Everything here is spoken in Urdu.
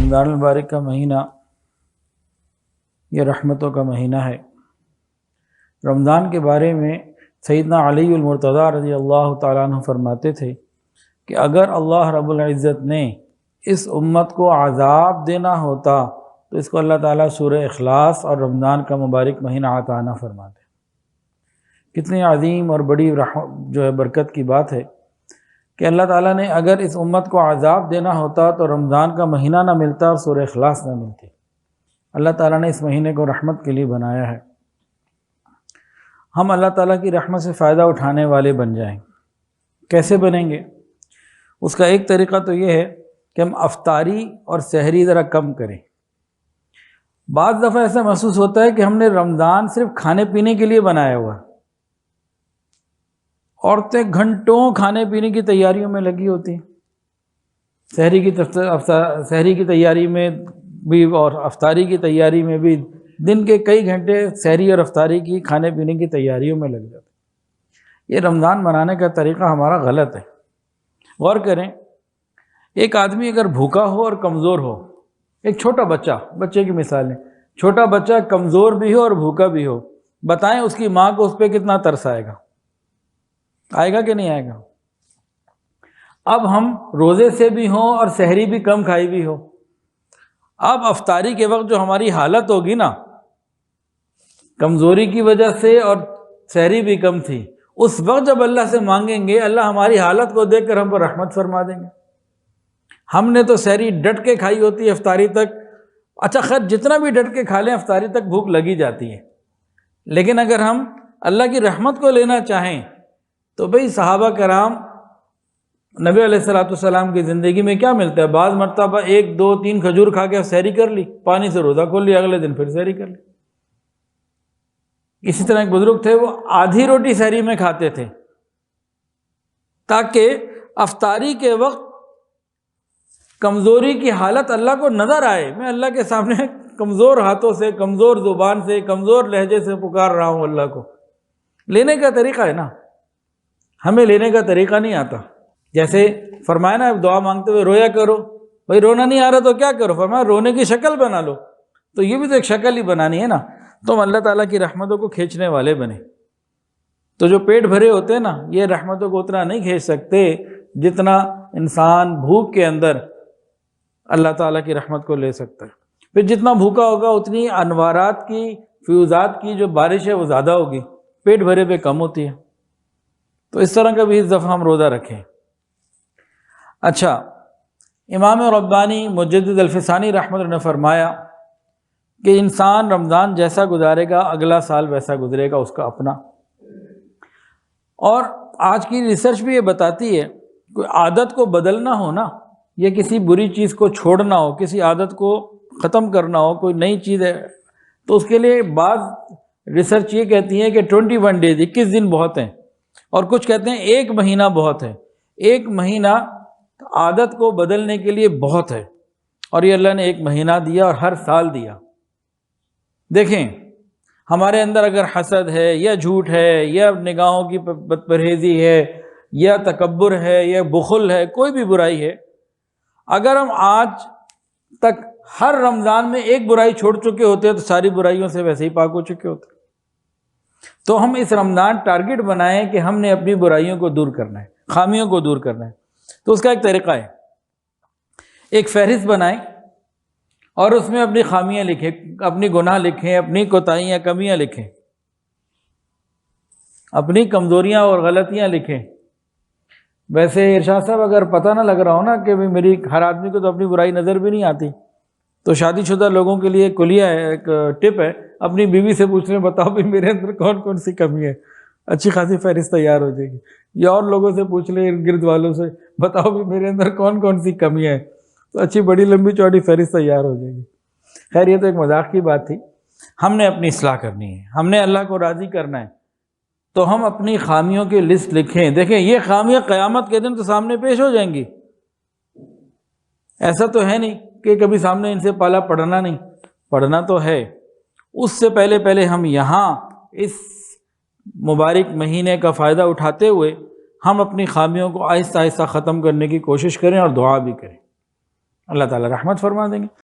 رمضان المبارک کا مہینہ یہ رحمتوں کا مہینہ ہے۔ رمضان کے بارے میں سیدنا علی المرتضیٰ رضی اللہ تعالیٰ عنہ فرماتے تھے کہ اگر اللہ رب العزت نے اس امت کو عذاب دینا ہوتا تو اس کو اللہ تعالیٰ سورہ اخلاص اور رمضان کا مبارک مہینہ عطا نہ فرماتے۔ کتنی عظیم اور بڑی برکت کی بات ہے کہ اللہ تعالیٰ نے اگر اس امت کو عذاب دینا ہوتا تو رمضان کا مہینہ نہ ملتا اور سورہ اخلاص نہ ملتی۔ اللہ تعالیٰ نے اس مہینے کو رحمت کے لیے بنایا ہے۔ ہم اللہ تعالیٰ کی رحمت سے فائدہ اٹھانے والے بن جائیں۔ کیسے بنیں گے؟ اس کا ایک طریقہ تو یہ ہے کہ ہم افطاری اور سحری ذرا کم کریں۔ بعض دفعہ ایسا محسوس ہوتا ہے کہ ہم نے رمضان صرف کھانے پینے کے لیے بنایا ہوا ہے۔ عورتیں گھنٹوں کھانے پینے کی تیاریوں میں لگی ہوتی ہیں، سحری کی تیاری میں بھی اور افطاری کی تیاری میں بھی دن کے کئی گھنٹے سحری اور افطاری کی کھانے پینے کی تیاریوں میں لگ جاتے ہیں۔ یہ رمضان منانے کا طریقہ ہمارا غلط ہے۔ غور کریں، ایک آدمی اگر بھوکا ہو اور کمزور ہو، ایک چھوٹا بچے کی مثال ہے، چھوٹا بچہ کمزور بھی ہو اور بھوکا بھی ہو، بتائیں اس کی ماں کو اس پہ کتنا ترس آئے گا؟ آئے گا کہ نہیں آئے گا؟ اب ہم روزے سے بھی ہوں اور سحری بھی کم کھائی بھی ہو، اب افطاری کے وقت جو ہماری حالت ہوگی نا، کمزوری کی وجہ سے اور سحری بھی کم تھی، اس وقت جب اللہ سے مانگیں گے اللہ ہماری حالت کو دیکھ کر ہم پر رحمت فرما دیں گے۔ ہم نے تو سحری ڈٹ کے کھائی ہوتی ہے افطاری تک، اچھا خیر جتنا بھی ڈٹ کے کھا لیں افطاری تک بھوک لگی جاتی ہے، لیکن اگر ہم اللہ کی رحمت کو لینا چاہیں تو بھئی صحابہ کرام نبی علیہ السلام کی زندگی میں کیا ملتا ہے؟ بعض مرتبہ 1 2 3 کھجور کھا کے سحری کر لی، پانی سے روزہ کھول لیا، اگلے دن پھر سحری کر لی۔ اسی طرح ایک بزرگ تھے، وہ آدھی روٹی سحری میں کھاتے تھے تاکہ افطاری کے وقت کمزوری کی حالت اللہ کو نظر آئے، میں اللہ کے سامنے کمزور ہاتھوں سے، کمزور زبان سے، کمزور لہجے سے پکار رہا ہوں اللہ کو۔ لینے کا طریقہ ہے نا، ہمیں لینے کا طریقہ نہیں آتا۔ جیسے فرمایا نا دعا مانگتے ہوئے رویا کرو، بھائی رونا نہیں آ رہا تو کیا کرو؟ فرمایا رونے کی شکل بنا لو، تو یہ بھی تو ایک شکل ہی بنانی ہے نا۔ تو ہم اللہ تعالیٰ کی رحمتوں کو کھینچنے والے بنے۔ تو جو پیٹ بھرے ہوتے ہیں نا، یہ رحمتوں کو اتنا نہیں کھینچ سکتے جتنا انسان بھوک کے اندر اللہ تعالیٰ کی رحمت کو لے سکتا ہے۔ پھر جتنا بھوکا ہوگا اتنی انوارات کی، فیوزات کی جو بارش ہے وہ زیادہ ہوگی، پیٹ بھرے پہ کم ہوتی ہے۔ تو اس طرح کا بھی اس دفعہ ہم روزہ رکھیں۔ اچھا، امام ربانی مجدد الفسانی رحمۃ اللہ نے فرمایا کہ انسان رمضان جیسا گزارے گا اگلا سال ویسا گزرے گا اس کا اپنا۔ اور آج کی ریسرچ بھی یہ بتاتی ہے کوئی عادت کو بدلنا ہو نا، یا کسی بری چیز کو چھوڑنا ہو، کسی عادت کو ختم کرنا ہو، کوئی نئی چیز ہے، تو اس کے لیے بعض ریسرچ یہ کہتی ہے کہ 21 ڈیز 21 دن بہت ہیں، اور کچھ کہتے ہیں 1 مہینہ بہت ہے۔ 1 مہینہ عادت کو بدلنے کے لیے بہت ہے، اور یہ اللہ نے 1 مہینہ دیا اور ہر سال دیا۔ دیکھیں ہمارے اندر اگر حسد ہے یا جھوٹ ہے یا نگاہوں کی بد پرہیزی ہے یا تکبر ہے یا بخل ہے، کوئی بھی برائی ہے، اگر ہم آج تک ہر رمضان میں 1 برائی چھوڑ چکے ہوتے تو ساری برائیوں سے ویسے ہی پاک ہو چکے ہوتے۔ تو ہم اس رمضان ٹارگٹ بنائیں کہ ہم نے اپنی برائیوں کو دور کرنا ہے، خامیوں کو دور کرنا ہے۔ تو اس کا ایک طریقہ ہے، ایک فہرست بنائیں اور اس میں اپنی خامیاں لکھیں، اپنی گناہ لکھیں، اپنی کوتاہیاں کمیاں لکھیں، اپنی کمزوریاں اور غلطیاں لکھیں۔ ویسے ارشاد صاحب اگر پتہ نہ لگ رہا ہو نا کہ میری ہر آدمی کو تو اپنی برائی نظر بھی نہیں آتی، تو شادی شدہ لوگوں کے لیے ایک کلیہ ہے، ایک ٹپ ہے، اپنی بیوی سے پوچھ لیں بتاؤ بھی میرے اندر کون کون سی کمی ہے، اچھی خاصی فہرست تیار ہو جائے گی۔ یا اور لوگوں سے پوچھ لیں، ارد گرد والوں سے، بتاؤ بھی میرے اندر کون کون سی کمی ہے، تو اچھی بڑی لمبی چوڑی فہرست تیار ہو جائے گی۔ خیر یہ تو ایک مذاق کی بات تھی، ہم نے اپنی اصلاح کرنی ہے، ہم نے اللہ کو راضی کرنا ہے، تو ہم اپنی خامیوں کی لسٹ لکھیں۔ دیکھیں یہ خامیاں قیامت کے دن تو سامنے پیش ہو جائیں گی، ایسا تو ہے نہیں کہ کبھی سامنے ان سے پالا پڑھنا نہیں، پڑھنا تو ہے۔ اس سے پہلے ہم یہاں اس مبارک مہینے کا فائدہ اٹھاتے ہوئے ہم اپنی خامیوں کو آہستہ آہستہ ختم کرنے کی کوشش کریں اور دعا بھی کریں۔ اللہ تعالیٰ رحمت فرما دیں گے۔